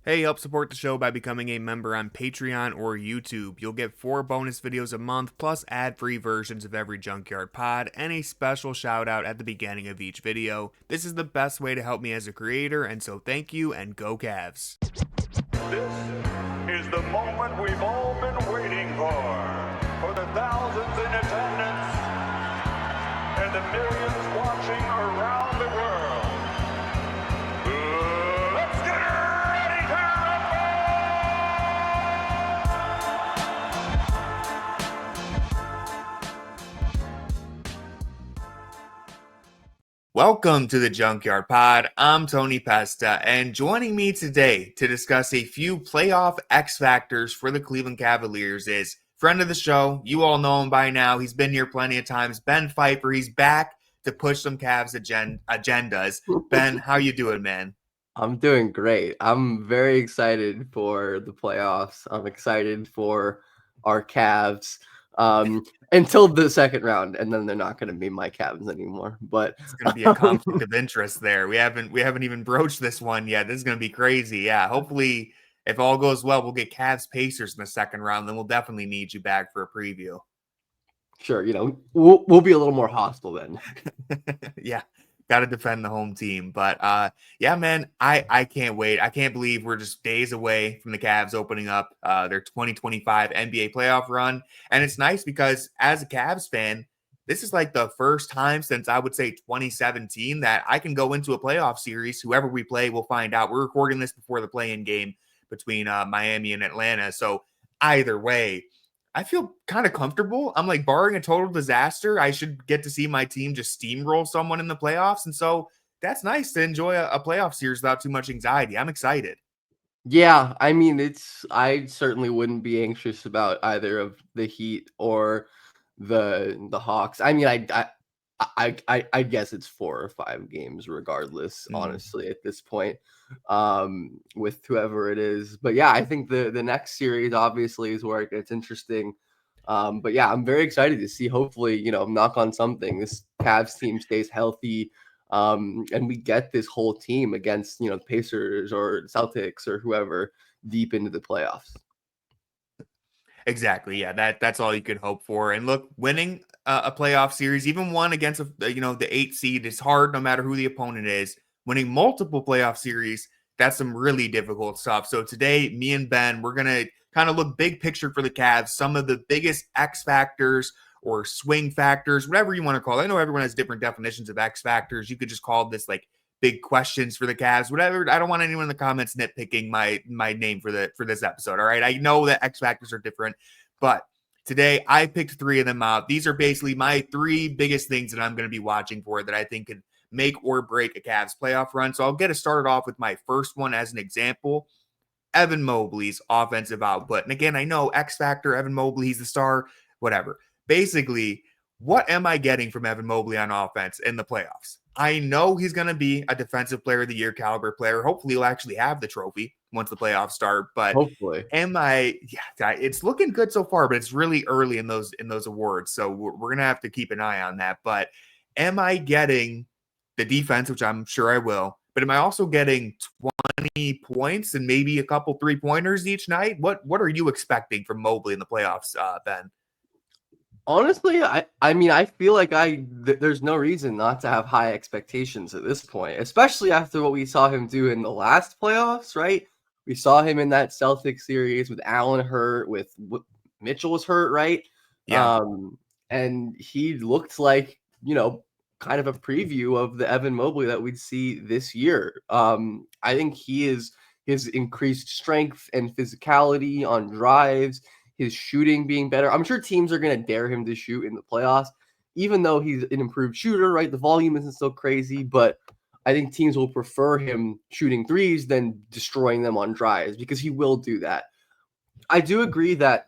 Hey, help support the show by becoming a member on Patreon or YouTube. You'll get 4 bonus videos a month, plus ad-free versions of every Junkyard pod, and a special shout out at the beginning of each video. This is the best way to help me as a creator, and so thank you and go Cavs. This is the moment we've all been waiting for the thousands in attendance and the millions watching around the world. Let's get ready to Welcome to the Junkyard Pod. I'm Tony Pesta, and joining me today to discuss a few playoff X factors for the Cleveland Cavaliers is friend of the show. You all know him by now. He's been here plenty of times. Ben Pfeiffer. He's back to push some Cavs agendas. Ben, how you doing, man? I'm doing great. I'm very excited for the playoffs. I'm excited for our Cavs until the second round, and then they're not going to be my Cavs anymore. But It's going to be a conflict of interest there. We haven't even broached this one yet. This is going to be crazy. Yeah, hopefully, if all goes well, we'll get Cavs Pacers in the second round. Then we'll definitely need you back for a preview. sure, we'll be a little more hostile then. Yeah, got to defend the home team. But yeah, man, I can't wait. I can't believe we're just days away from the Cavs opening up their 2025 NBA playoff run. And it's nice because as a Cavs fan, this is like the first time since I would say 2017 that I can go into a playoff series. Whoever we play, we'll find out. We're recording this before the play-in game between Miami and Atlanta. So either way, I feel kind of comfortable. I'm like, barring a total disaster, I should get to see my team just steamroll someone in the playoffs. And so that's nice to enjoy a playoff series without too much anxiety. I'm excited. Yeah, I mean, I certainly wouldn't be anxious about either of the Heat or the Hawks. I mean, I guess it's 4 or 5 games regardless, honestly, at this point, with whoever it is. But yeah, I think the next series obviously is where it gets interesting. But yeah, I'm very excited to see. Hopefully, knock on something, this Cavs team stays healthy. And we get this whole team against, the Pacers or Celtics or whoever deep into the playoffs. Exactly. Yeah, that's all you could hope for. And look, winning a playoff series, even one against the 8 seed, is hard no matter who the opponent is. Winning multiple playoff series, that's some really difficult stuff. So today, me and Ben, we're gonna kind of look big picture for the Cavs, some of the biggest X factors or swing factors, whatever you want to call it. I know everyone has different definitions of X factors. You could just call this like big questions for the Cavs, whatever. I don't want anyone in the comments nitpicking my name for this episode. All right. I know that X factors are different, but today I picked 3 of them out. These are basically my 3 biggest things that I'm going to be watching for that I think could make or break a Cavs playoff run. So I'll get it started off with my first one as an example. Evan Mobley's offensive output. And again, I know X Factor, Evan Mobley, he's the star, whatever. Basically, what am I getting from Evan Mobley on offense in the playoffs? I know he's going to be a defensive player of the year caliber player. Hopefully he'll actually have the trophy once the playoffs start. But Hopefully. it's looking good so far, but it's really early in those awards. So we're going to have to keep an eye on that. But am I getting the defense, which I'm sure I will, but am I also getting 20 points and maybe a couple 3-pointers each night? What are you expecting from Mobley in the playoffs, Ben? Honestly, I mean, I feel like there's no reason not to have high expectations at this point, especially after what we saw him do in the last playoffs, right? We saw him in that Celtics series with Allen hurt, with Mitchell was hurt, right? Yeah. And he looked like, kind of a preview of the Evan Mobley that we'd see this year. I think his increased strength and physicality on drives, his shooting being better. I'm sure teams are going to dare him to shoot in the playoffs, even though he's an improved shooter, right? The volume isn't so crazy, but I think teams will prefer him shooting threes than destroying them on drives because he will do that. I do agree that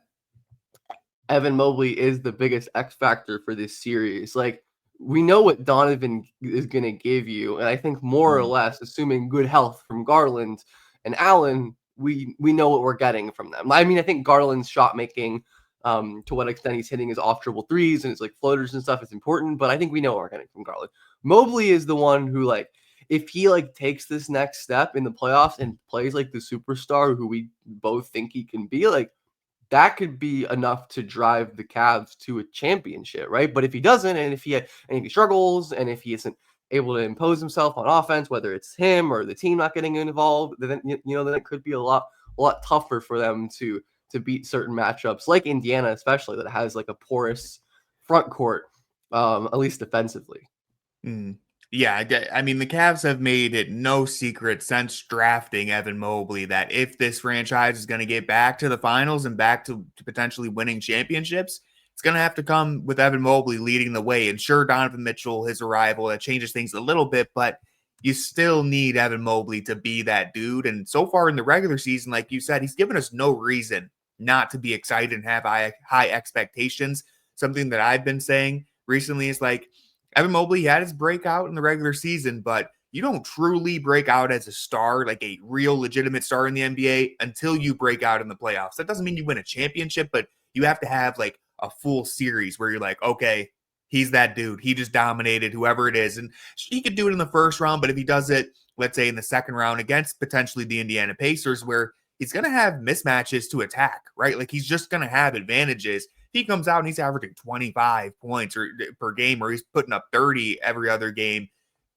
Evan Mobley is the biggest X factor for this series. Like, we know what Donovan is going to give you, and I think more or less, assuming good health from Garland and Allen, we know what we're getting from them. I mean, I think Garland's shot making, to what extent he's hitting his off dribble threes and his like floaters and stuff is important, but I think we know what we're getting from Garland. Mobley is the one who, like, if he like takes this next step in the playoffs and plays like the superstar who we both think he can be, like that could be enough to drive the Cavs to a championship, right? But if he doesn't, and if he struggles, and if he isn't able to impose himself on offense, whether it's him or the team not getting involved, then then it could be a lot tougher for them to beat certain matchups, like Indiana, especially that has like a porous front court, at least defensively. Mm. Yeah, I mean, the Cavs have made it no secret since drafting Evan Mobley that if this franchise is going to get back to the finals and back to potentially winning championships, it's going to have to come with Evan Mobley leading the way. And sure, Donovan Mitchell, his arrival, that changes things a little bit, but you still need Evan Mobley to be that dude. And so far in the regular season, like you said, he's given us no reason not to be excited and have high expectations. Something that I've been saying recently is like, Evan Mobley had his breakout in the regular season, but you don't truly break out as a star, like a real legitimate star in the NBA, until you break out in the playoffs. That doesn't mean you win a championship, but you have to have like a full series where you're like, okay, he's that dude. He just dominated whoever it is. And he could do it in the first round, but if he does it, let's say in the second round against potentially the Indiana Pacers, where he's going to have mismatches to attack, right? Like he's just going to have advantages. He comes out and he's averaging 25 points per game, or he's putting up 30 every other game.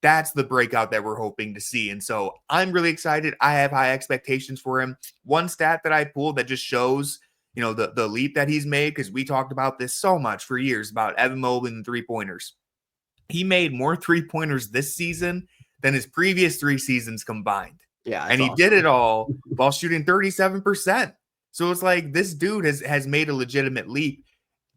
That's the breakout that we're hoping to see. And so I'm really excited. I have high expectations for him. One stat that I pulled that just shows, the leap that he's made, because we talked about this so much for years about Evan Mobley and three-pointers. He made more three-pointers this season than his previous 3 seasons combined. Yeah, and he did it all while shooting 37%. So it's like this dude has made a legitimate leap.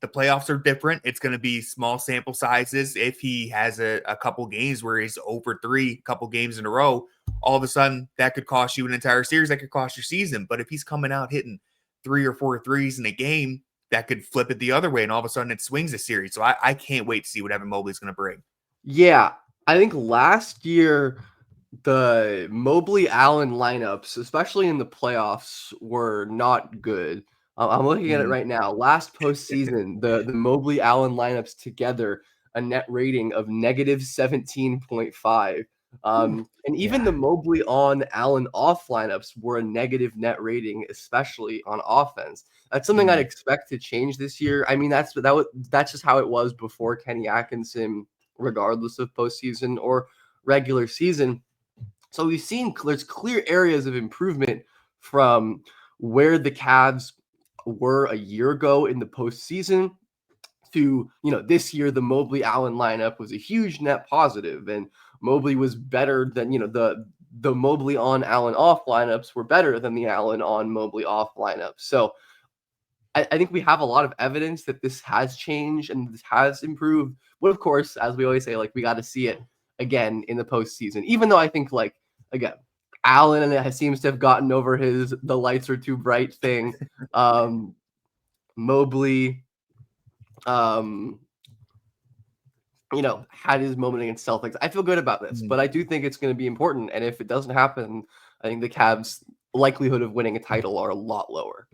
The playoffs are different. It's going to be small sample sizes. If he has a couple games where he's over 3, couple games in a row, all of a sudden that could cost you an entire series. That could cost your season. But if he's coming out hitting 3 or 4 threes in a game, that could flip it the other way. And all of a sudden it swings a series. So I can't wait to see what Evan Mobley is going to bring. Yeah, I think last year the Mobley Allen lineups, especially in the playoffs, were not good. I'm looking at it right now. Last postseason, the Mobley Allen lineups together, a net rating of negative 17.5. And even the Mobley on Allen off lineups were a negative net rating, especially on offense. That's something I'd expect to change this year. I mean, that's just how it was before Kenny Atkinson, regardless of postseason or regular season. So we've seen there's clear areas of improvement from where the Cavs were a year ago in the postseason to, this year. The Mobley Allen lineup was a huge net positive, and Mobley was better than, the Mobley on Allen off lineups were better than the Allen on Mobley off lineups. So I think we have a lot of evidence that this has changed and this has improved. But of course, as we always say, like, we got to see it again in the postseason, even though I think, like, again, Allen seems to have gotten over the lights are too bright thing. Mobley, had his moment against Celtics. I feel good about this, but I do think it's going to be important. And if it doesn't happen, I think the Cavs' likelihood of winning a title are a lot lower.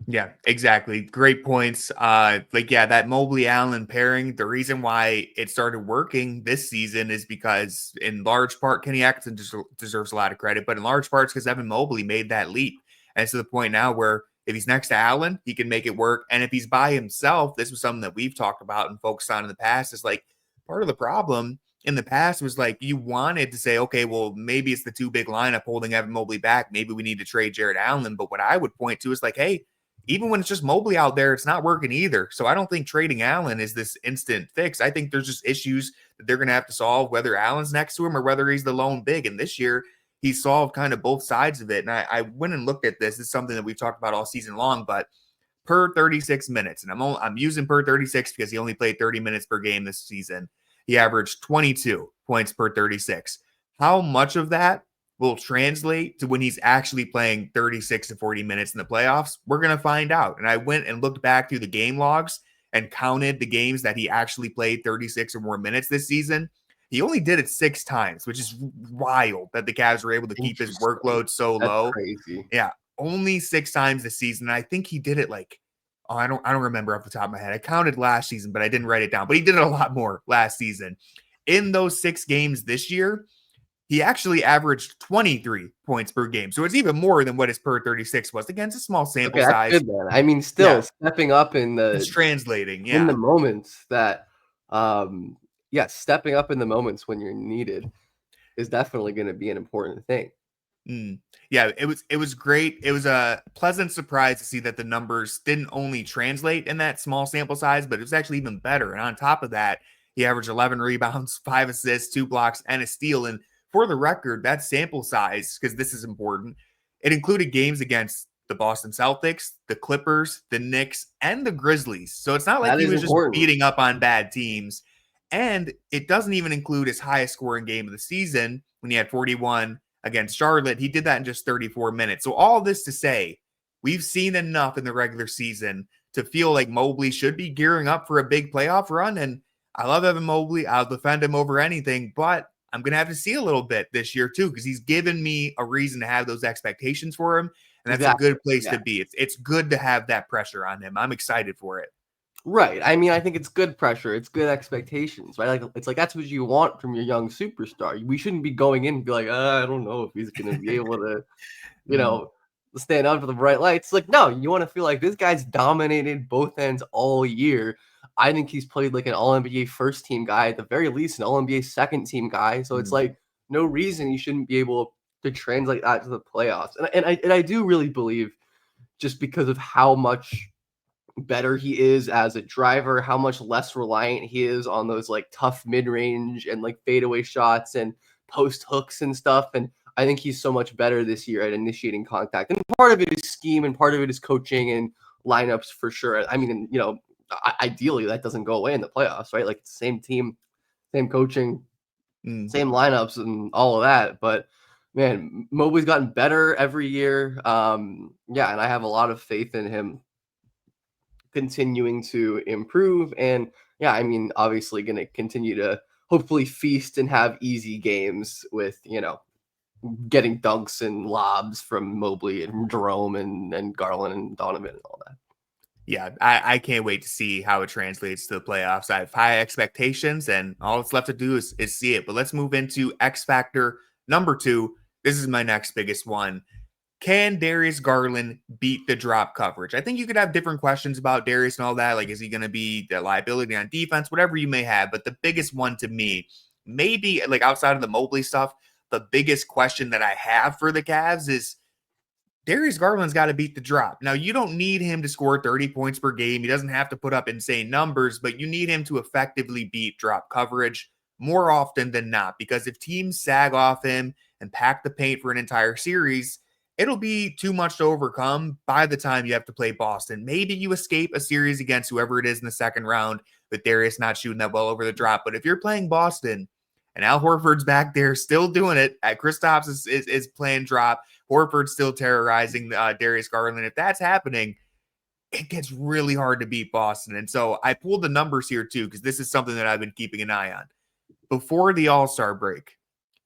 Yeah, exactly. Great points. That Mobley Allen pairing, the reason why it started working this season is because, in large part, Kenny Atkinson deserves a lot of credit, but in large part, it's because Evan Mobley made that leap. And it's to the point now where if he's next to Allen, he can make it work. And if he's by himself, this was something that we've talked about and focused on in the past, is like part of the problem in the past was like you wanted to say, okay, well, maybe it's the too big lineup holding Evan Mobley back. Maybe we need to trade Jarrett Allen. But what I would point to is like, hey, even when it's just Mobley out there, it's not working either. So I don't think trading Allen is this instant fix. I think there's just issues that they're going to have to solve, whether Allen's next to him or whether he's the lone big. And this year, he solved kind of both sides of it. And I went and looked at this. It's something that we've talked about all season long, but per 36 minutes, and I'm using per 36 because he only played 30 minutes per game this season. He averaged 22 points per 36. How much of that will translate to when he's actually playing 36 to 40 minutes in the playoffs? We're going to find out. And I went and looked back through the game logs and counted the games that he actually played 36 or more minutes this season. He only did it 6 times, which is wild that the Cavs were able to keep his workload so low. Crazy. Yeah, only 6 times this season. I think he did it I don't remember off the top of my head. I counted last season, but I didn't write it down. But he did it a lot more last season. In those 6 games this year, he actually averaged 23 points per game. So it's even more than what his per 36 was against a small sample Okay, that's size. good then. I mean, Yeah, still stepping up it's translating. in Yeah. the moments that, stepping up in the moments when you're needed is definitely going to be an important thing. Mm. Yeah, it was great. It was a pleasant surprise to see that the numbers didn't only translate in that small sample size, but it was actually even better. And on top of that, he averaged 11 rebounds, 5 assists, 2 blocks, and a steal. And for the record, that sample size, because this is important, it included games against the Boston Celtics, the Clippers, the Knicks, and the Grizzlies. So it's not like That he is was just important. beating up on bad teams. And it doesn't even include his highest scoring game of the season when he had 41 against Charlotte. He did that in just 34 minutes. So all this to say, we've seen enough in the regular season to feel like Mobley should be gearing up for a big playoff run. And I love Evan Mobley. I'll defend him over anything, but I'm going to have to see a little bit this year too, because he's given me a reason to have those expectations for him. And that's a Exactly. good place Yeah. to be. It's good to have that pressure on him. I'm excited for it. Right. I mean, I think it's good pressure. It's good expectations, right? Like it's like that's what you want from your young superstar. We shouldn't be going in and be like, I don't know if he's going to be able to, you Mm, know, stand up for the bright lights. Like, no, you want to feel like this guy's dominated both ends all year. I think he's played like an All NBA first team guy, at the very least, an All NBA second team guy. So it's mm, like no reason you shouldn't be able to translate that to the playoffs. And I do really believe just because of how much better he is as a driver, how much less reliant he is on those like tough mid-range and like fadeaway shots and post hooks and stuff. And I think he's so much better this year at initiating contact. And part of it is scheme and part of it is coaching and lineups for sure. I mean, ideally that doesn't go away in the playoffs, right? Like it's the same team, same coaching, mm. same lineups and all of that. But man, Mobley's gotten better every year. Yeah, and I have a lot of faith in him continuing to improve. And yeah, I mean, obviously going to continue to hopefully feast and have easy games with, getting dunks and lobs from Mobley and Jerome and Garland and Donovan and all that. Yeah, I can't wait to see how it translates to the playoffs. I have high expectations, and all that's left to do is see it. But let's move into X Factor number 2. This is my next biggest one. Can Darius Garland beat the drop coverage? I think you could have different questions about Darius and all that. Like, is he going to be the liability on defense? Whatever you may have. But the biggest one to me, maybe like outside of the Mobley stuff, the biggest question that I have for the Cavs is Darius Garland's got to beat the drop. Now, you don't need him to score 30 points per game. He doesn't have to put up insane numbers, but you need him to effectively beat drop coverage more often than not. Because if teams sag off him and pack the paint for an entire series, it'll be too much to overcome by the time you have to play Boston. Maybe you escape a series against whoever it is in the second round with Darius not shooting that well over the drop. But if you're playing Boston and Al Horford's back there still doing it, Kristaps is playing drop, Horford's still terrorizing Darius Garland. If that's happening, it gets really hard to beat Boston. And so I pulled the numbers here too, because this is something that I've been keeping an eye on. Before the All-Star break,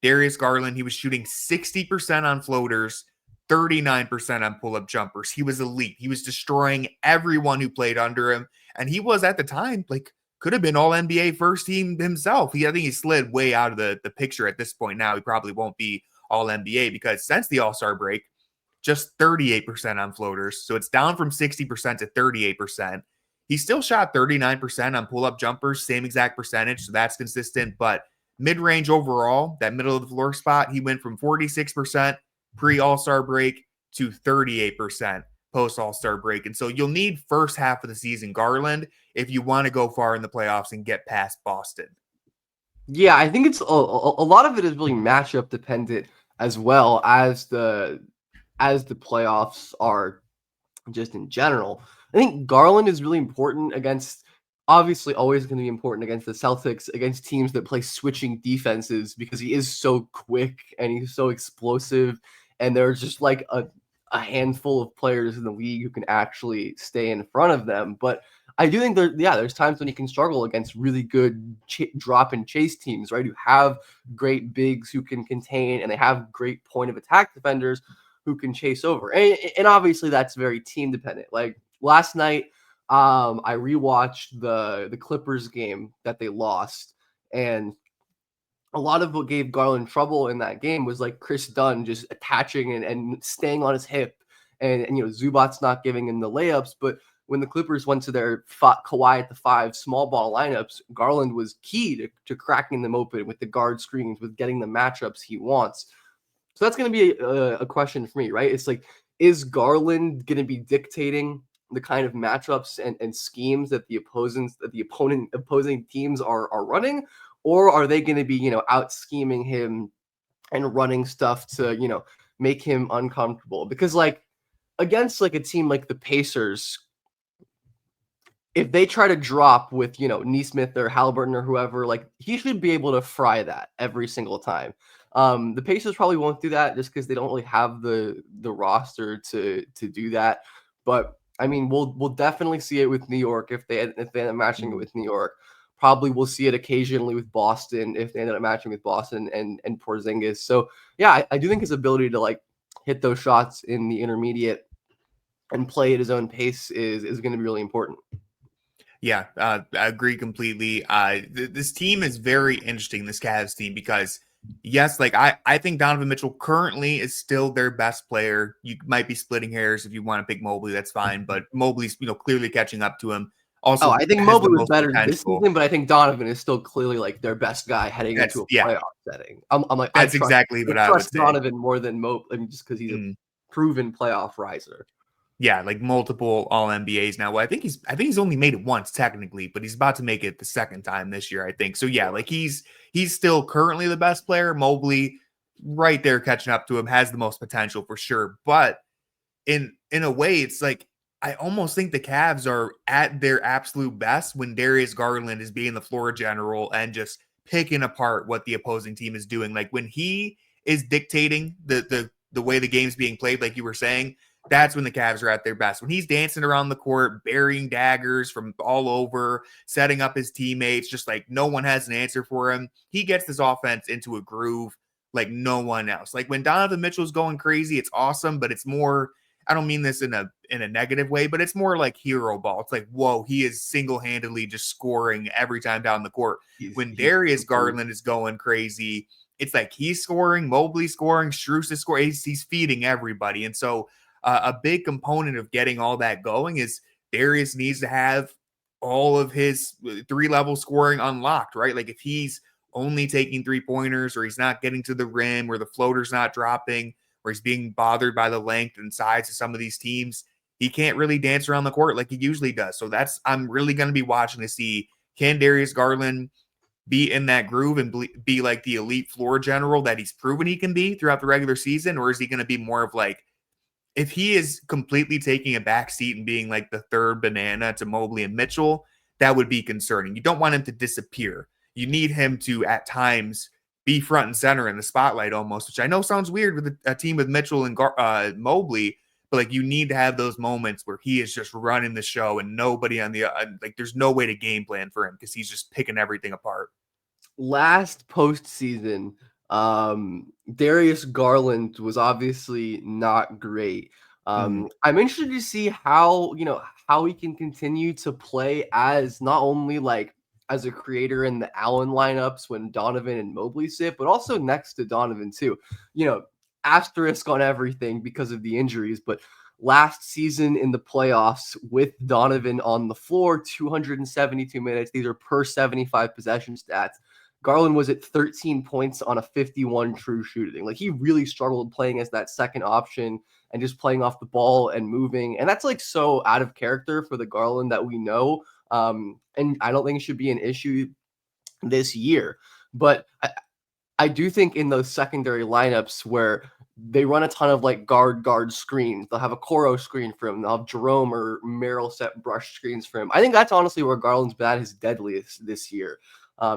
Darius Garland, he was shooting 60% on floaters, 39% on pull-up jumpers. He was elite. He was destroying everyone who played under him. And he was at the time, like, could have been all NBA first team himself. I think he slid way out of the picture at this point now. He probably won't be all NBA because since the All-Star break, just 38% on floaters. So it's down from 60% to 38%. He still shot 39% on pull-up jumpers, same exact percentage. So that's consistent. But mid-range overall, that middle of the floor spot, he went from 46% pre-All-Star break to 38% post-All-Star break. And so you'll need first half of the season Garland if you want to go far in the playoffs and get past Boston. Yeah, I think it's a lot of it is really matchup dependent as well as the playoffs are just in general. I think Garland is really important against, obviously always going to be important against the Celtics, against teams that play switching defenses because he is so quick and he's so explosive. And there's just like a handful of players in the league who can actually stay in front of them. But I do think there's times when he can struggle against really good drop and chase teams, right? Who have great bigs who can contain and they have great point of attack defenders who can chase over. And obviously that's very team dependent. Like last night, I rewatched the Clippers game that they lost, and a lot of what gave Garland trouble in that game was like Chris Dunn just attaching and staying on his hip, and Zubac's not giving him the layups. But when the Clippers went to their Kawhi at the 5 small ball lineups, Garland was key to cracking them open with the guard screens, with getting the matchups he wants. So that's going to be a question for me, right? It's like, is Garland going to be dictating the kind of matchups and schemes that the opposing teams are running, or are they going to be out scheming him and running stuff to make him uncomfortable? Because like against like a team like the Pacers, if they try to drop with Nesmith or Halliburton or whoever, like he should be able to fry that every single time. The Pacers probably won't do that just because they don't really have the roster to do that. But I mean, we'll definitely see it with New York if they end up matching it with New York. Probably we'll see it occasionally with Boston if they ended up matching with Boston and Porzingis. So yeah, I do think his ability to like hit those shots in the intermediate and play at his own pace is going to be really important. Yeah, I agree completely. This team is very interesting, this Cavs team, because yes, like I think Donovan Mitchell currently is still their best player. You might be splitting hairs if you want to pick Mobley, that's fine. But Mobley's clearly catching up to him. Also, I think has the Mobley was most better this potential. season, but I think Donovan is still clearly like their best guy heading into a playoff setting. I'm like, that's exactly what I would say. Donovan more than Mobley, just because he's a proven playoff riser. Yeah, like multiple All NBAs now. Well, I think he's only made it once technically, but he's about to make it the second time this year, I think. So yeah, like he's still currently the best player. Mobley right there catching up to him, has the most potential for sure. But in a way, it's like I almost think the Cavs are at their absolute best when Darius Garland is being the floor general and just picking apart what the opposing team is doing. Like when he is dictating the way the game's being played, like you were saying, that's when the Cavs are at their best. When he's dancing around the court, burying daggers from all over, setting up his teammates, just like no one has an answer for him. He gets this offense into a groove like no one else. Like when Donovan Mitchell's going crazy, it's awesome, but it's more, I don't mean this in a negative way, but it's more like hero ball. It's like, whoa, he is single-handedly just scoring every time down the court. When Darius Garland is going crazy, it's like he's scoring, Mobley's scoring, Strus is scoring. He's feeding everybody. And so a big component of getting all that going is Darius needs to have all of his 3-level scoring unlocked, right? Like if he's only taking 3-pointers, or he's not getting to the rim, or the floater's not dropping, or he's being bothered by the length and size of some of these teams, he can't really dance around the court like he usually does. So I'm really going to be watching to see, can Darius Garland be in that groove and be like the elite floor general that he's proven he can be throughout the regular season? Or is he going to be more of like, if he is completely taking a back seat and being like the third banana to Mobley and Mitchell, that would be concerning. You don't want him to disappear. You need him to, at times, be front and center in the spotlight almost, which I know sounds weird with a team with Mitchell and Mobley, but like you need to have those moments where he is just running the show and nobody on the like there's no way to game plan for him because he's just picking everything apart. Last postseason, Darius Garland was obviously not great. I'm interested to see how he can continue to play as not only like as a creator in the Allen lineups when Donovan and Mobley sit, but also next to Donovan too. Asterisk on everything because of the injuries, but last season in the playoffs with Donovan on the floor, 272 minutes. These are per 75 possession stats. Garland was at 13 points on a 51 true shooting. Like he really struggled playing as that second option and just playing off the ball and moving. And that's like so out of character for the Garland that we know. And I don't think it should be an issue this year. But I do think in those secondary lineups where they run a ton of like guard screens, they'll have a Okoro screen for him, they'll have Jerome or Merrill set brush screens for him. I think that's honestly where Garland's been at his deadliest this year.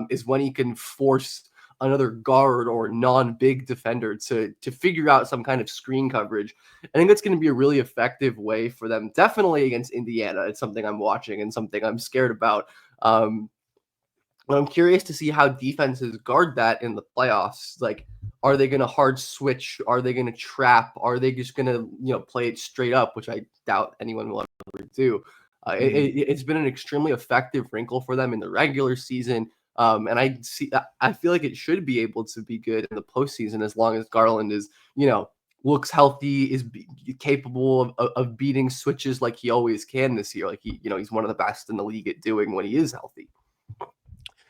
Is when he can force another guard or non-big defender to figure out some kind of screen coverage. I think that's going to be a really effective way for them. Definitely against Indiana. It's something I'm watching and something I'm scared about. But I'm curious to see how defenses guard that in the playoffs. Like, are they going to hard switch? Are they going to trap? Are they just going to play it straight up, which I doubt anyone will ever do. It's been an extremely effective wrinkle for them in the regular season. And I feel like it should be able to be good in the postseason as long as Garland is, looks healthy, is capable of beating switches like he always can this year. Like he's one of the best in the league at doing when he is healthy.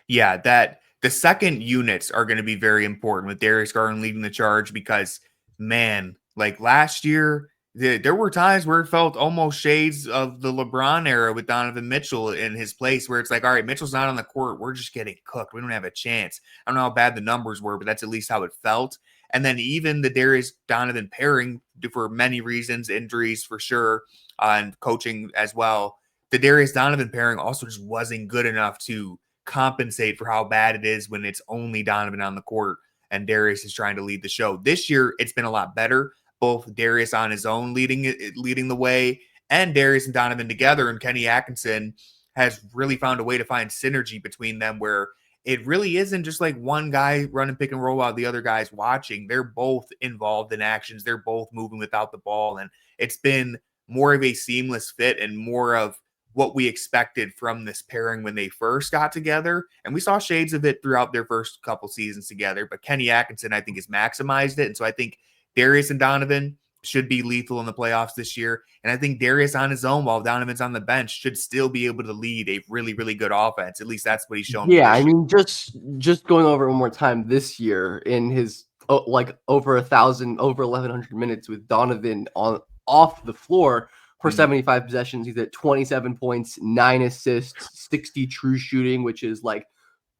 Yeah, that the second units are going to be very important with Darius Garland leading the charge because, man, like last year, there were times where it felt almost shades of the LeBron era with Donovan Mitchell in his place, where it's like, all right, Mitchell's not on the court. We're just getting cooked. We don't have a chance. I don't know how bad the numbers were, but that's at least how it felt. And then even the Darius Donovan pairing, for many reasons, injuries for sure, and coaching as well, the Darius Donovan pairing also just wasn't good enough to compensate for how bad it is when it's only Donovan on the court and Darius is trying to lead the show. This year, it's been a lot better. Both Darius on his own leading the way, and Darius and Donovan together, and Kenny Atkinson has really found a way to find synergy between them where it really isn't just like one guy running pick and roll while the other guy's watching. They're both involved in actions. They're both moving without the ball, and it's been more of a seamless fit and more of what we expected from this pairing when they first got together. And we saw shades of it throughout their first couple seasons together. But Kenny Atkinson, I think, has maximized it. And so I think Darius and Donovan should be lethal in the playoffs this year. And I think Darius on his own while Donovan's on the bench should still be able to lead a really, really good offense. At least that's what he's shown. Yeah, I mean, just going over it one more time this year in his over 1,000, over 1,100 minutes with Donovan off the floor for 75 possessions, he's at 27 points, 9 assists, 60 true shooting, which is like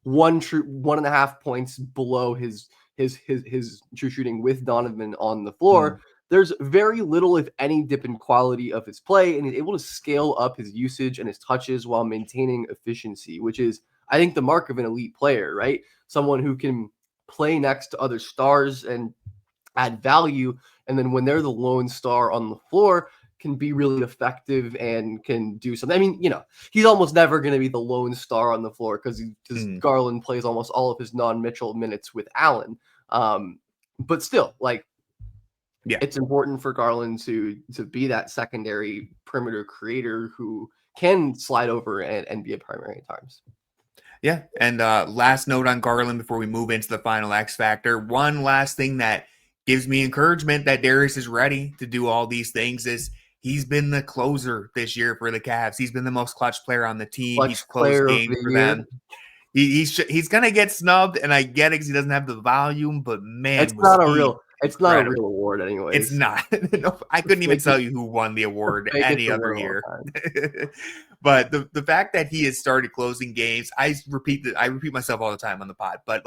1.5 points below his true shooting with Donovan on the floor. There's very little, if any, dip in quality of his play, and he's able to scale up his usage and his touches while maintaining efficiency, which is, I think, the mark of an elite player, right? Someone who can play next to other stars and add value, and then when they're the lone star on the floor, can be really effective and can do something. I mean, he's almost never going to be the lone star on the floor because Garland plays almost all of his non-Mitchell minutes with Allen. But still, it's important for Garland to be that secondary perimeter creator who can slide over and be a primary at times. Yeah, and last note on Garland before we move into the final X factor. One last thing that gives me encouragement that Darius is ready to do all these things is he's been the closer this year for the Cavs. He's been the most clutch player on the team. He's closed games for them. He's gonna get snubbed, and I get it because he doesn't have the volume. But man, it's not a real award, anyways. It's not. No, I couldn't even tell you who won the award any other year. But the fact that he has started closing games, I repeat myself all the time on the pod. But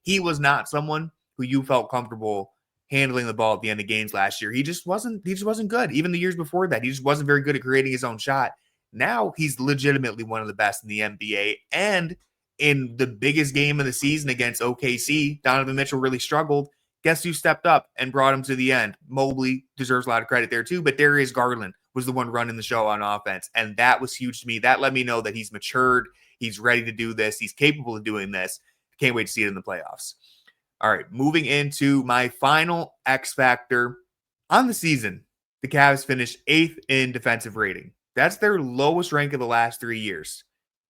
he was not someone who you felt comfortable handling the ball at the end of games last year. He just wasn't good. Even the years before that, he just wasn't very good at creating his own shot. Now he's legitimately one of the best in the NBA. And in the biggest game of the season against OKC, Donovan Mitchell really struggled. Guess who stepped up and brought him to the end? Mobley deserves a lot of credit there too, but Darius Garland was the one running the show on offense. And that was huge to me. That let me know that he's matured. He's ready to do this. He's capable of doing this. Can't wait to see it in the playoffs. All right, moving into my final X factor. On the season, the Cavs finished 8th in defensive rating. That's their lowest rank of the last 3 years.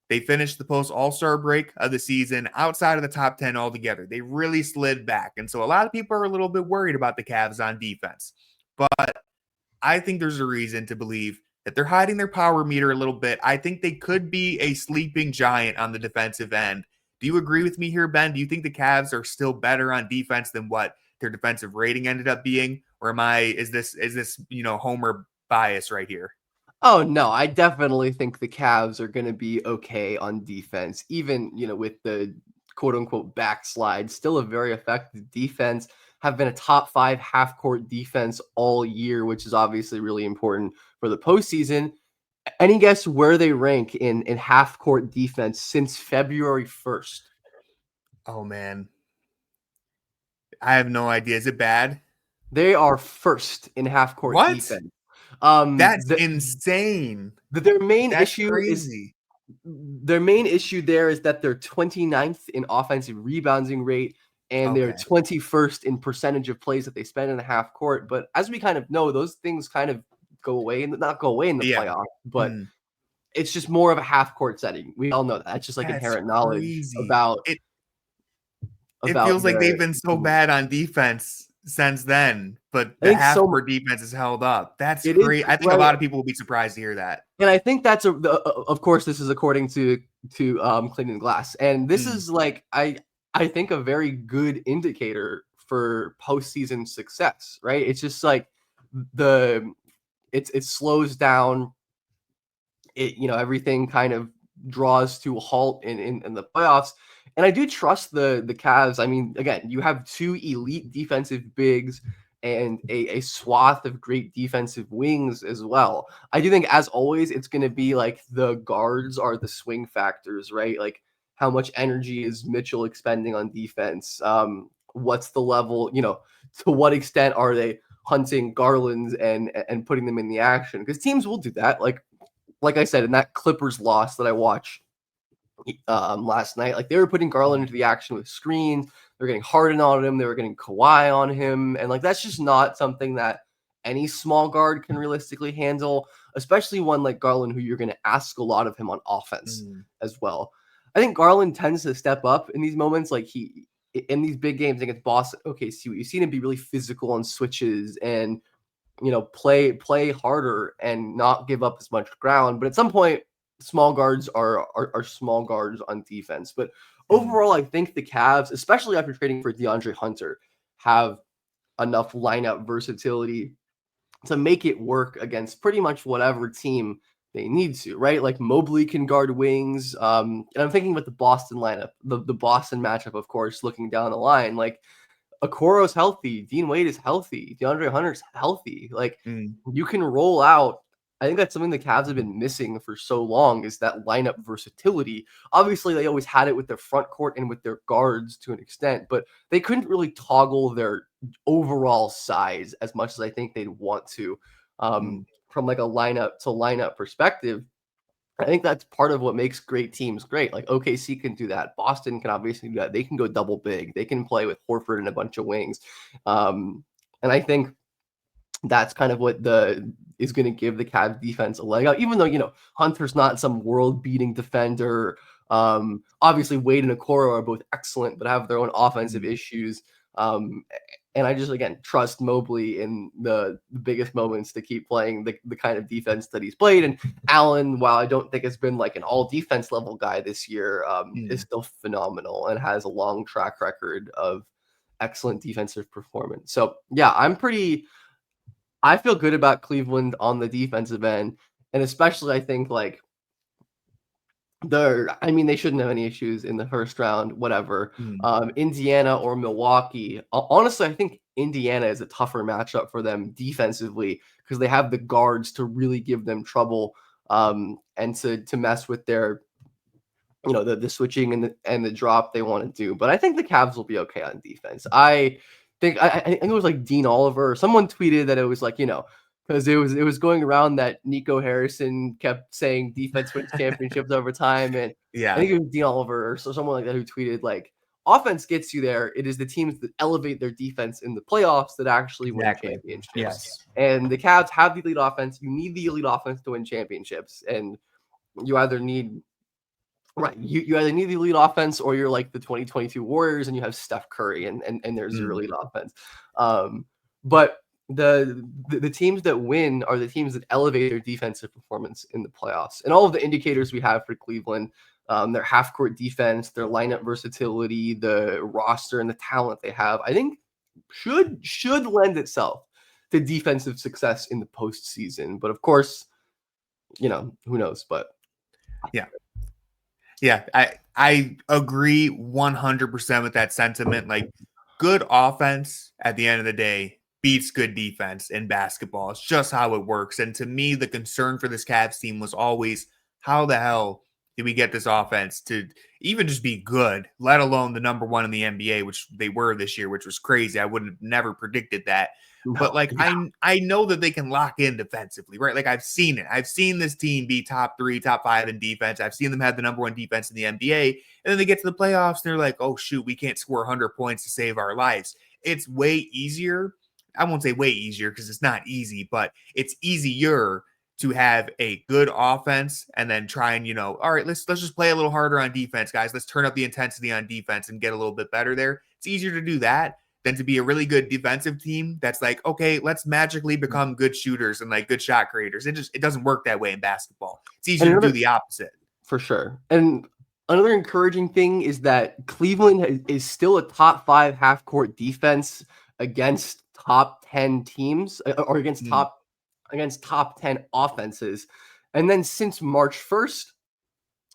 They finished the post-All-Star break of the season outside of the top 10 altogether. They really slid back. And so a lot of people are a little bit worried about the Cavs on defense. But I think there's a reason to believe that they're hiding their power meter a little bit. I think they could be a sleeping giant on the defensive end. Do you agree with me here, Ben? Do you think the Cavs are still better on defense than what their defensive rating ended up being? Or is this homer bias right here? Oh, no, I definitely think the Cavs are going to be okay on defense, even, with the quote unquote backslide, still a very effective defense, have been a top 5 half court defense all year, which is obviously really important for the postseason. Any guess where they rank in half court defense since February 1st? Oh, man. I have no idea. Is it bad? They are first in half court defense. That's insane. Their main issue crazy. Their main issue there is that they're 29th in offensive rebounding rate, and they're 21st in percentage of plays that they spend in the half court. But as we kind of know, those things kind of not go away in the playoffs. But it's just more of a half court setting. We all know that. That's just like That's inherent knowledge crazy. about It feels like they've the. been so bad on defense since then, but I the think half so. court defense is held up. That's It is great. I think a right, lot of people will be surprised to hear that. and I think that's of course this is according to Cleaning Glass, and this Mm, is like I think a very good indicator for postseason success. Right? It's just like the it slows down. Everything kind of draws to a halt in the playoffs. And I do trust the Cavs. I mean, again, you have two elite defensive bigs and a swath of great defensive wings as well. I do think, as always, it's going to be like the guards are the swing factors, right? Like, how much energy is Mitchell expending on defense? What's the level? To what extent are they hunting Garlands and putting them in the action? Because teams will do that. Like I said, in that Clippers loss that I watched last night, like they were putting Garland into the action with screens. They were getting Harden on him. They were getting Kawhi on him. And like, that's just not something that any small guard can realistically handle, especially one like Garland, who you're going to ask a lot of him on offense as well. I think Garland tends to step up in these moments. Like in these big games against Boston, OKC, you've seen him be really physical on switches and play harder and not give up as much ground. But at some point, small guards are small guards on defense. But overall, I think the Cavs, especially after trading for DeAndre Hunter, have enough lineup versatility to make it work against pretty much whatever team they need to, right? Like Mobley can guard wings. And I'm thinking about the Boston lineup, the Boston matchup, of course, looking down the line. Like Okoro's healthy, Dean Wade is healthy, DeAndre Hunter's healthy. Like you can roll out. I think that's something the Cavs have been missing for so long, is that lineup versatility. Obviously, they always had it with their front court and with their guards to an extent, but they couldn't really toggle their overall size as much as I think they'd want to from like a lineup to lineup perspective. I think that's part of what makes great teams great. Like OKC can do that. Boston can obviously do that. They can go double big. They can play with Horford and a bunch of wings. And I think that's kind of what is going to give the Cavs defense a leg up, even though, Hunter's not some world-beating defender. Obviously, Wade and Okoro are both excellent, but have their own offensive issues. And I just, again, trust Mobley in the biggest moments to keep playing the kind of defense that he's played. And Allen, while I don't think has been like an all defense level guy this year, is still phenomenal and has a long track record of excellent defensive performance. So, yeah, I feel good about Cleveland on the defensive end. And especially, I think, like, they shouldn't have any issues in the first round, whatever. Indiana or Milwaukee. Honestly, I think Indiana is a tougher matchup for them defensively because they have the guards to really give them trouble and to mess with their, the switching and the drop they want to do. But I think the Cavs will be okay on defense. I think it was like Dean Oliver or someone tweeted that it was like, because it was going around that Nico Harrison kept saying defense wins championships over time. And I think it was Dean Oliver or someone like that who tweeted, like, offense gets you there. It is the teams that elevate their defense in the playoffs that actually win championships. Yes. And the Cavs have the elite offense. You need the elite offense to win championships. And you either need you either need the elite offense or you're like the 2022 Warriors and you have Steph Curry and there's your elite offense. But the teams that win are the teams that elevate their defensive performance in the playoffs. And all of the indicators we have for Cleveland, their half-court defense, their lineup versatility, the roster and the talent they have, I think should lend itself to defensive success in the postseason. But of course, who knows? But yeah, I agree 100% with that sentiment. Like, good offense at the end of the day beats good defense in basketball. It's just how it works. And to me, the concern for this Cavs team was always, how the hell did we get this offense to even just be good, let alone the number one in the NBA, which they were this year, which was crazy. I would have never predicted that. But like, I know that they can lock in defensively, right? Like, I've seen it. I've seen this team be top 3, top 5 in defense. I've seen them have the number one defense in the NBA. And then they get to the playoffs and they're like, oh shoot, we can't score 100 points to save our lives. It's way easier. I won't say way easier because it's not easy, but it's easier to have a good offense and then try and, all right, let's just play a little harder on defense, guys. Let's turn up the intensity on defense and get a little bit better there. It's easier to do that than to be a really good defensive team that's like, okay, let's magically become good shooters and like good shot creators. It doesn't work that way in basketball. It's easier to do the opposite. For sure. And another encouraging thing is that Cleveland is still a top 5 half-court defense against top 10 teams, or against top 10 offenses. And then since March 1st,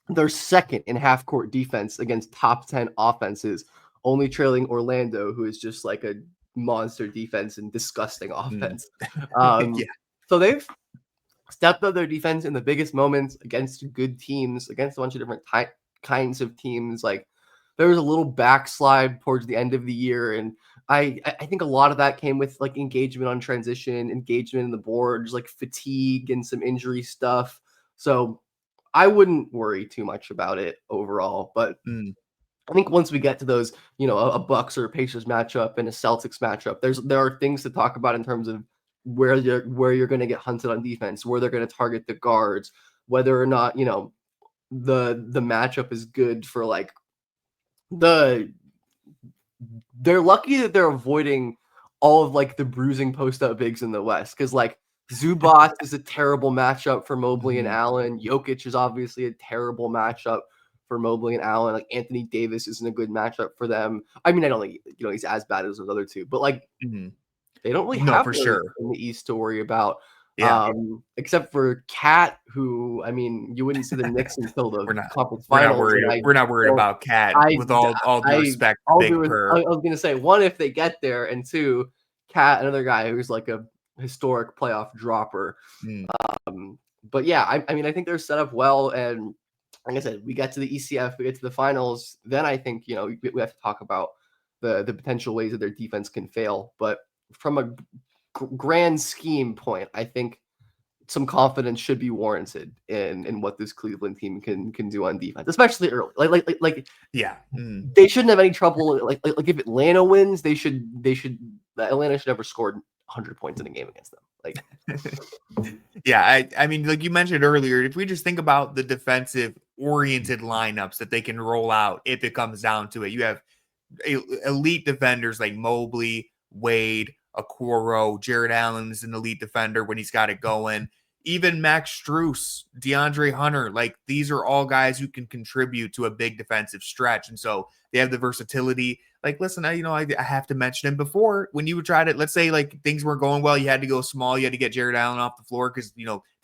they're second in half-court defense against top 10 offenses, only trailing Orlando, who is just like a monster defense and disgusting offense. So they've stepped up their defense in the biggest moments against good teams, against a bunch of different kinds of teams. Like, there was a little backslide towards the end of the year, and I think a lot of that came with like engagement on transition, engagement in the boards, like fatigue and some injury stuff. So I wouldn't worry too much about it overall, but I think once we get to those, a Bucks or a Pacers matchup and a Celtics matchup, there are things to talk about in terms of where you're going to get hunted on defense, where they're going to target the guards, whether or not, the matchup is good for like they're lucky that they're avoiding all of like the bruising post-up bigs in the West, because like Zubac is a terrible matchup for Mobley and Allen. Jokic is obviously a terrible matchup for Mobley and Allen. Like, Anthony Davis isn't a good matchup for them. I mean, I don't think he's as bad as those other two, but like they don't really have in the East to worry about. Yeah. Except for Cat, who, I mean, you wouldn't see the Knicks until the conference finals. We're not worried about Cat, with all due respect. I was going to say, one, if they get there, and two, Cat, another guy who's like a historic playoff dropper. But yeah, I mean, I think they're set up well, and like I said, we get to the ECF, we get to the finals, then I think, we have to talk about the potential ways that their defense can fail. But from a grand scheme point, I think some confidence should be warranted in what this Cleveland team can do on defense, especially early. They shouldn't have any trouble. Like if Atlanta wins, Atlanta should never scored 100 points in a game against them. Like, yeah, I mean, like you mentioned earlier, if we just think about the defensive oriented lineups that they can roll out, if it comes down to it, you have elite defenders like Mobley, Wade, Okoro, Jarrett Allen is an elite defender when he's got it going. Even Max Strus, DeAndre Hunter, like these are all guys who can contribute to a big defensive stretch. And so they have the versatility. Like, listen, I have to mention him before. When you would try to, let's say like things weren't going well, you had to go small, you had to get Jarrett Allen off the floor because,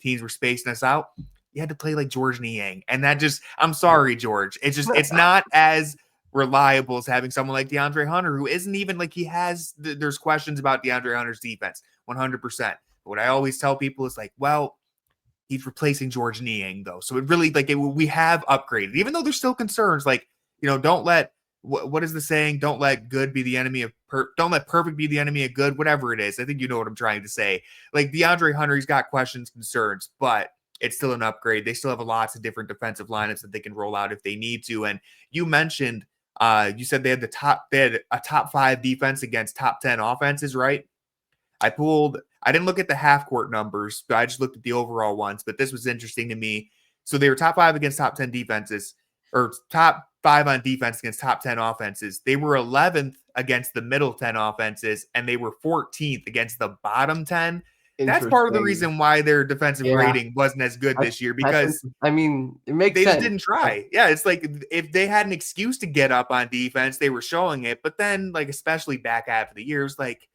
teams were spacing us out. You had to play like George Niang. And that just, I'm sorry, George. It's not as reliable as having someone like DeAndre Hunter, who isn't even like there's questions about DeAndre Hunter's defense 100%. But what I always tell people is like, well, he's replacing George Niang though. So it really we have upgraded, even though there's still concerns. Like, don't let, what is the saying? Don't let good be the enemy of don't let perfect be the enemy of good, whatever it is. I think you know what I'm trying to say. Like DeAndre Hunter, he's got questions, concerns, but it's still an upgrade. They still have lots of different defensive lineups that they can roll out if they need to. And you mentioned, you said they had a top 5 defense against top 10 offenses, right? I didn't look at the half court numbers, but I just looked at the overall ones. But this was interesting to me. So they were top 5 against top 10 defenses, or top 5 on defense against top 10 offenses. They were 11th against the middle 10 offenses, and they were 14th against the bottom 10. That's part of the reason why their defensive rating wasn't as good this year, because I mean, it makes they sense. just didn't try. Yeah, it's like if they had an excuse to get up on defense, they were showing it. But then, like, especially back half of the year, it's like,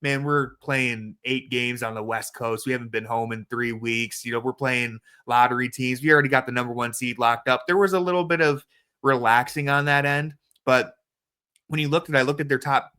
man, we're playing 8 games on the West Coast. We haven't been home in 3 weeks. We're playing lottery teams. We already got the number 1 seed locked up. There was a little bit of relaxing on that end. But when I looked at their top,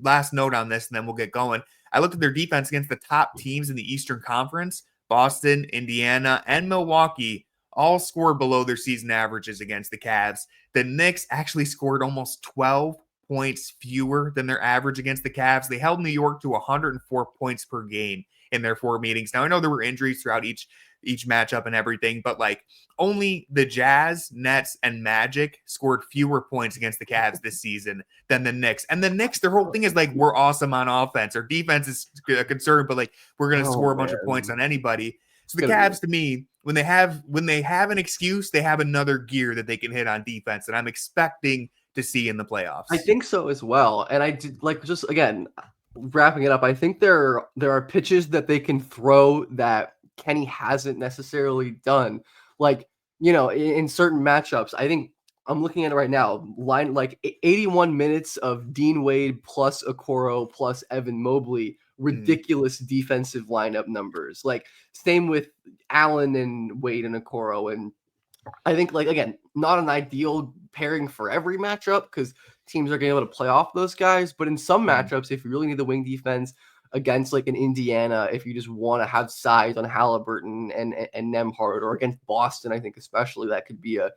last note on this, and then we'll get going. I looked at their defense against the top teams in the Eastern Conference. Boston, Indiana, and Milwaukee all scored below their season averages against the Cavs. The Knicks actually scored almost 12 points fewer than their average against the Cavs. They held New York to 104 points per game in their 4 meetings. Now, I know there were injuries throughout each matchup and everything, but like only the Jazz, Nets, and Magic scored fewer points against the Cavs this season than the Knicks. And the Knicks, their whole thing is like, we're awesome on offense. Our defense is concerned, but like we're going to score a bunch of points on anybody. So the Cavs, to me, when they have an excuse, they have another gear that they can hit on defense, and I'm expecting to see in the playoffs. I think so as well. And I did like just again wrapping it up. I think there are pitches that they can throw that Kenny hasn't necessarily done. Like, in certain matchups, I think I'm looking at it right now. Line like 81 minutes of Dean Wade plus Okoro plus Evan Mobley. Ridiculous defensive lineup numbers. Like same with Allen and Wade and Okoro. And I think, like, again, not an ideal pairing for every matchup because teams are going to be able to play off those guys. But in some matchups, if you really need the wing defense against like an Indiana, if you just want to have size on Halliburton and Nembhard, or against Boston, I think especially that could be a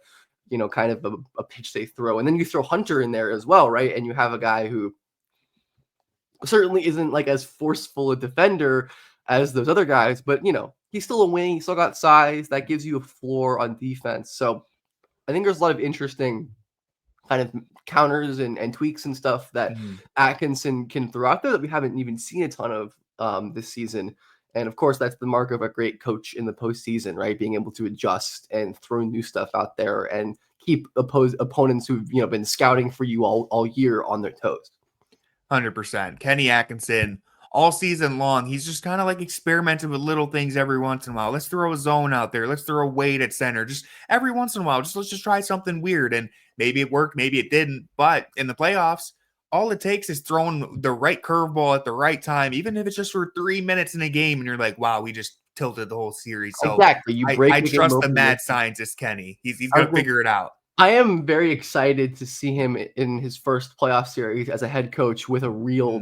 kind of a pitch they throw. And then you throw Hunter in there as well, right? And you have a guy who certainly isn't like as forceful a defender as those other guys, but he's still a wing. He's still got size that gives you a floor on defense. So I think there's a lot of interesting kind of counters and tweaks and stuff that Atkinson can throw out there that we haven't even seen a ton of this season. And of course, that's the mark of a great coach in the postseason, right? Being able to adjust and throw new stuff out there and keep opponents who've been scouting for you all year on their toes. 100%. Kenny Atkinson, all season long, he's just kind of like experimenting with little things every once in a while. Let's throw a zone out there. Let's throw a Wade at center. Just every once in a while, let's just try something weird. And maybe it worked, maybe it didn't. But in the playoffs, all it takes is throwing the right curveball at the right time, even if it's just for 3 minutes in a game. And you're like, wow, we just tilted the whole series. So exactly. I trust the mad scientist, Kenny. He's going to figure it out. I am very excited to see him in his first playoff series as a head coach with a real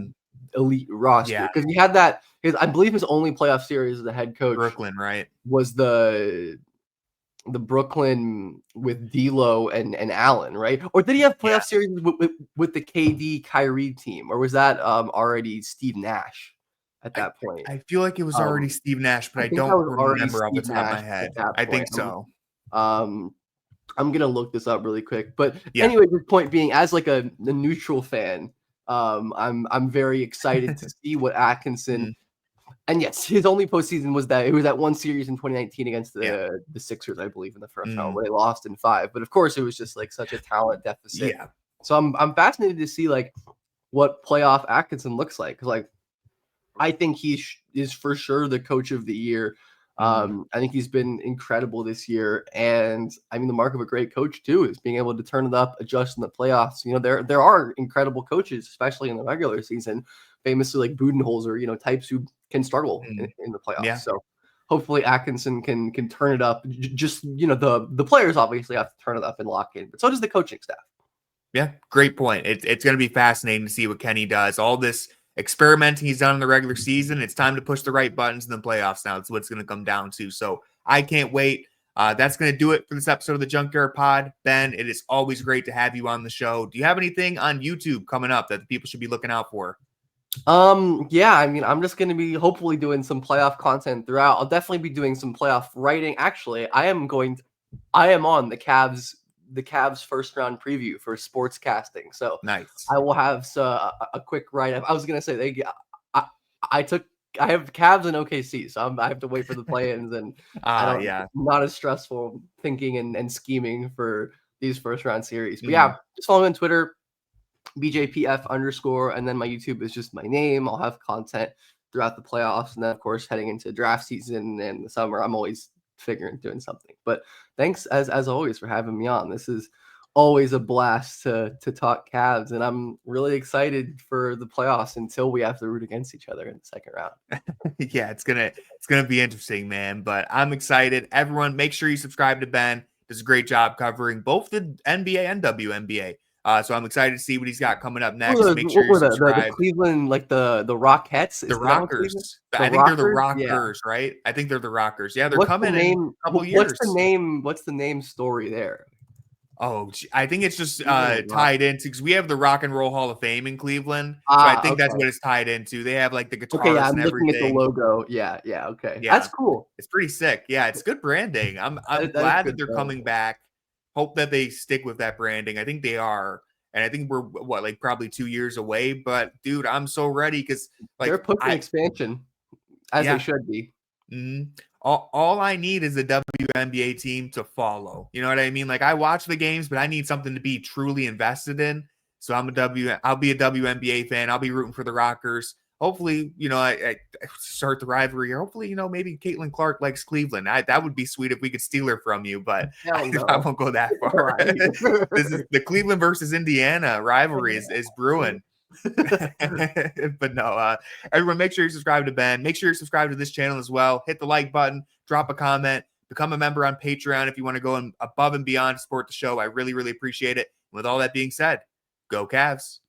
elite roster. Because he had that, I believe his only playoff series as a head coach, Brooklyn, right? Was the Brooklyn with D'Lo and Allen, right? Or did he have playoff series with the KD Kyrie team, or was that already Steve Nash at that point? I feel like it was already Steve Nash, but I don't remember off the top of my head. I think so. I'm gonna look this up really quick, but anyway, the point being, as like a neutral fan, I'm very excited to see what Atkinson. And yes, his only postseason was that one series in 2019 against the Sixers, I believe, in the first round where they lost in 5. But of course, it was just like such a talent deficit. Yeah. So I'm fascinated to see like what playoff Atkinson looks like, because like I think he is for sure the coach of the year. I think he's been incredible this year, and I mean the mark of a great coach too is being able to turn it up, adjust in the playoffs. There are incredible coaches, especially in the regular season, famously like Budenholzer, types who can struggle in the playoffs. Yeah. So hopefully Atkinson can turn it up. Just the players obviously have to turn it up and lock in, but so does the coaching staff. Yeah, great point. It's going to be fascinating to see what Kenny does. All this experimenting he's done in the regular season, it's time to push the right buttons in the playoffs now. It's what it's going to come down to. So I can't wait. That's going to do it for this episode of the Junkyard Pod. Ben, it is always great to have you on the show. Do you have anything on YouTube coming up that the people should be looking out for? Yeah, I mean, I'm just going to be hopefully doing some playoff content throughout. I'll definitely be doing some playoff writing. Actually, I am on the Cavs first round preview for sports casting. So nice. I will have a quick write up. I was going to say I have Cavs and OKC, so I have to wait for the play-ins, and not as stressful thinking and scheming for these first round series. But yeah, just follow me on Twitter, BJPF_, and then my YouTube is just my name. I'll have content throughout the playoffs, and then of course heading into draft season and the summer, I'm always doing something. But thanks as always for having me on. This is always a blast to talk Cavs, and I'm really excited for the playoffs until we have to root against each other in the second round. Yeah, it's gonna be interesting, man. But I'm excited. Everyone, make sure you subscribe to Ben. Does a great job covering both the NBA and WNBA. So I'm excited to see what he's got coming up next. Make sure you subscribe. The Cleveland, like the Rockettes? The Rockers. I think they're the Rockers, right? I think they're the Rockers. Yeah, they're coming in a couple years. What's the name story there? Oh, I think it's just tied into, because we have the Rock and Roll Hall of Fame in Cleveland. So I think that's what it's tied into. They have like the guitars and everything. I'm looking at the logo. Yeah, okay. Yeah. That's cool. It's pretty sick. Yeah, it's good branding. I'm glad that they're coming back. Hope that they stick with that branding. I think they are. And I think we're probably 2 years away. But dude, I'm so ready because they're pushing expansion as they should be. all I need is a WNBA team to follow. You know what I mean? Like I watch the games, but I need something to be truly invested in. So I'll be a WNBA fan. I'll be rooting for the Rockers. Hopefully, I start the rivalry here. Hopefully, maybe Caitlin Clark likes Cleveland. That would be sweet if we could steal her from you, but I won't go that far. This is the Cleveland versus Indiana rivalry is brewing. But no, everyone, make sure you subscribe to Ben. Make sure you subscribe to this channel as well. Hit the like button, drop a comment, become a member on Patreon if you want to go above and beyond to support the show. I really, really appreciate it. With all that being said, go Cavs.